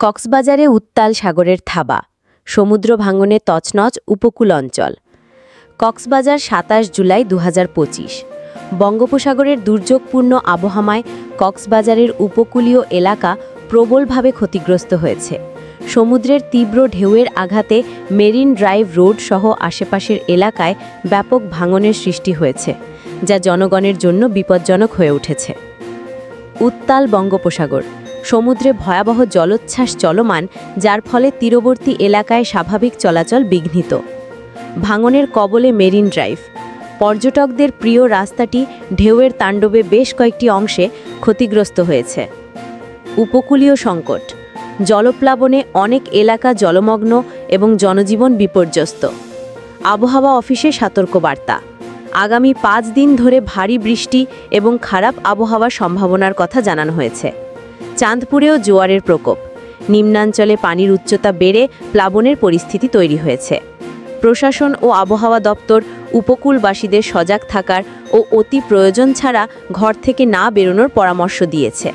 কক্সবাজারে উত্তাল সাগরের থাবা, সমুদ্র ভাঙনে তছনছ উপকূল অঞ্চল। কক্সবাজার ২৭ জুলাই ২০২৫। বঙ্গোপসাগরের দুর্যোগপূর্ণ আবহাওয়ায় কক্সবাজারের উপকূলীয় এলাকা প্রবলভাবে ক্ষতিগ্রস্ত হয়েছে। সমুদ্রের তীব্র ঢেউয়ের আঘাতে মেরিন ড্রাইভ রোড সহ আশেপাশের এলাকায় ব্যাপক ভাঙনের সৃষ্টি হয়েছে, যা জনগণের জন্য বিপজ্জনক হয়ে উঠেছে। উত্তাল বঙ্গোপসাগর, সমুদ্রে ভয়াবহ জলোচ্ছ্বাস চলমান, যার ফলে তীরবর্তী এলাকায় স্বাভাবিক চলাচল বিঘ্নিত। ভাঙনের কবলে মেরিন ড্রাইভ, পর্যটকদের প্রিয় রাস্তাটি ঢেউয়ের তাণ্ডবে বেশ কয়েকটি অংশে ক্ষতিগ্রস্ত হয়েছে। উপকূলীয় সংকট, জলপ্লাবনে অনেক এলাকা জলমগ্ন এবং জনজীবন বিপর্যস্ত। আবহাওয়া অফিসে সতর্কবার্তা, আগামী ৫ দিন ধরে ভারী বৃষ্টি এবং খারাপ আবহাওয়ার সম্ভাবনার কথা জানানো হয়েছে। চাঁদপুরেও জোয়ারের প্রকোপ, নিম্নাঞ্চলে পানির উচ্চতা বেড়ে প্লাবনের পরিস্থিতি তৈরি হয়েছে। প্রশাসন ও আবহাওয়া দপ্তর উপকূলবাসীদের সজাগ থাকার ও অতি প্রয়োজন ছাড়া ঘর থেকে না বেরোনোর পরামর্শ দিয়েছে।